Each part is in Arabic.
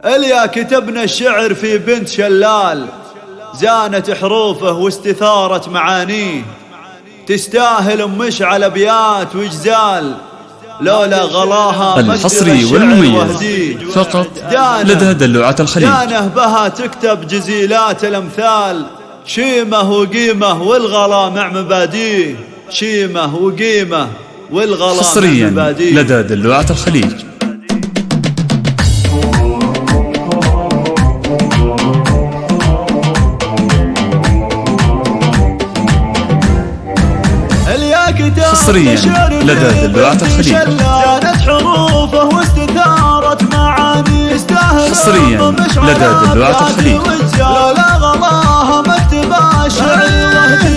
اليا كتبنا الشعر في بنت شلال، زانت حروفه واستثارت معانيه، تستاهل مشعل ابيات وجزال، لولا غلاها الحصري والمميز فقط لدى دلوعة الخليج. دانه بها تكتب جزيلات الامثال، شيمه وقيمه والغلا مع مباديه، شيمه وقيمه والغلا حصريا مع مباديه. لدى دلوعة الخليج. حصريا لدى دلوعة الخليج. زادت حروفه واستثارت معانيه، حصريا لدى دلوعة الخليج. لولا غلاها مكتبها شعر،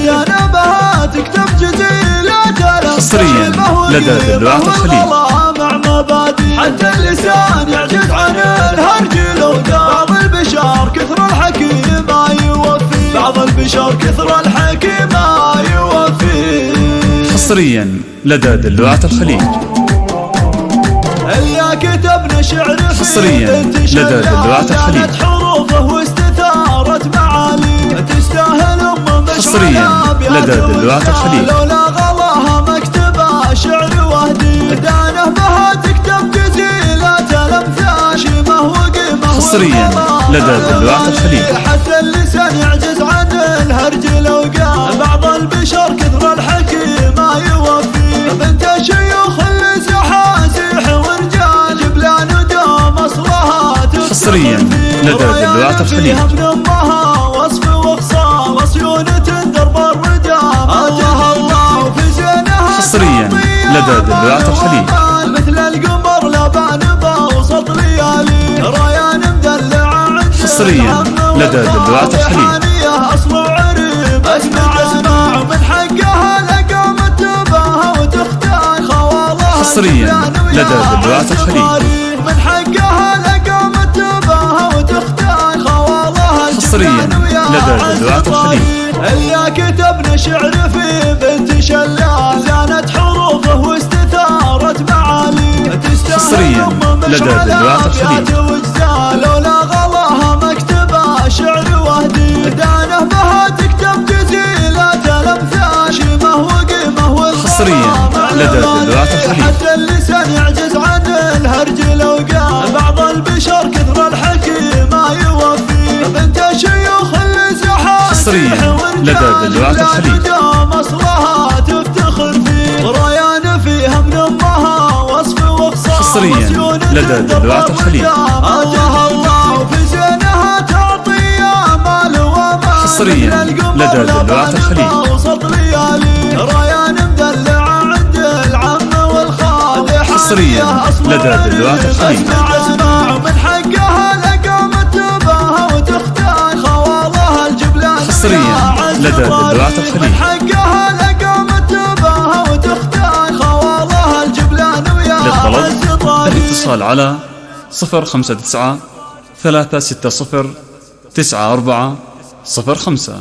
جانبها تكتب جزيلات. حصريا لدى دلوعة الخليج. مع مبادئ حتى اللسان يعجز عن الهرج لو بعض البشر كثر الحكيم ما يوفي، بعض البشر كثر الحكيم ما يوفي. حصريا لدى دلوعة الخليج. اليا كتبنا شعر حصريا لدى دلوعة الخليج. حروفه واستثارت معالي، تستاهل حصريا لدى دلوعة الخليج. لولا غلاها مكتبها شعر وهدي، دانه بها تكتب جزيلات الامثال، شيمه وقيمه حصريا لدى دلوعة الخليج. حتى اللسان يعجز عن الهرج لو قال، بعض البشر كثر الحكي ما يوفي، بنت شيوخ الزحازيح ورجال جبلان ودوم اصلها. حصريا لدى دلوعة الخليج. من امها وصف وخصال صيونه درب الردام، الله في زينها. حصريا لدى دلوعة الخليج. مثل القمر لبان بوسط ليالي، ريان مدلع عند. حصريا لدى دلوعة الخليج. اصل وعريب اسمع من حقها لقام تباها وتختار خوالها. حصريا لدى دلوعة الخليج. من حقها لقام تباها وتختار خوالها. حصريا لدى دلوعة الخليج. اليا كتبنا شعر في بنت شلال، زانت حروفه واستثارت معالي، حصريا لدى دلوعة الخليج. لولا غلاها مكتبها شعر وهدي، دانه بها تكتب جزيلات الامثال، شيمه وقيمه والغلا. حصريا لدى دلوعة الخليج. حتى اللسان يعجز عن الهرج لو قال، بعض البشر كثر الحكي ما يوفي، بنت شيوخ الزحازيح. حصريا لدى دلوعة الخليج. اصلها تفتخر فيه، ريان فيها من امها وصف وخصال. حصريا لدى دلوعة الخليج. الله في زينها تعطي امال وما. حصريا لدى دلوعة الخليج. وسط ليالي، ريان مدلع عند العم والخال. حصريا لدى دلوعة الخليج. اسمع من حقها لقامت تباها وتختار خوالها الجبلان. حصريا لدى دلوعة الخليج. من حقها لقامت تباها وتختار خوالها الجبلان. للطلب الاتصال على 059 360 9405.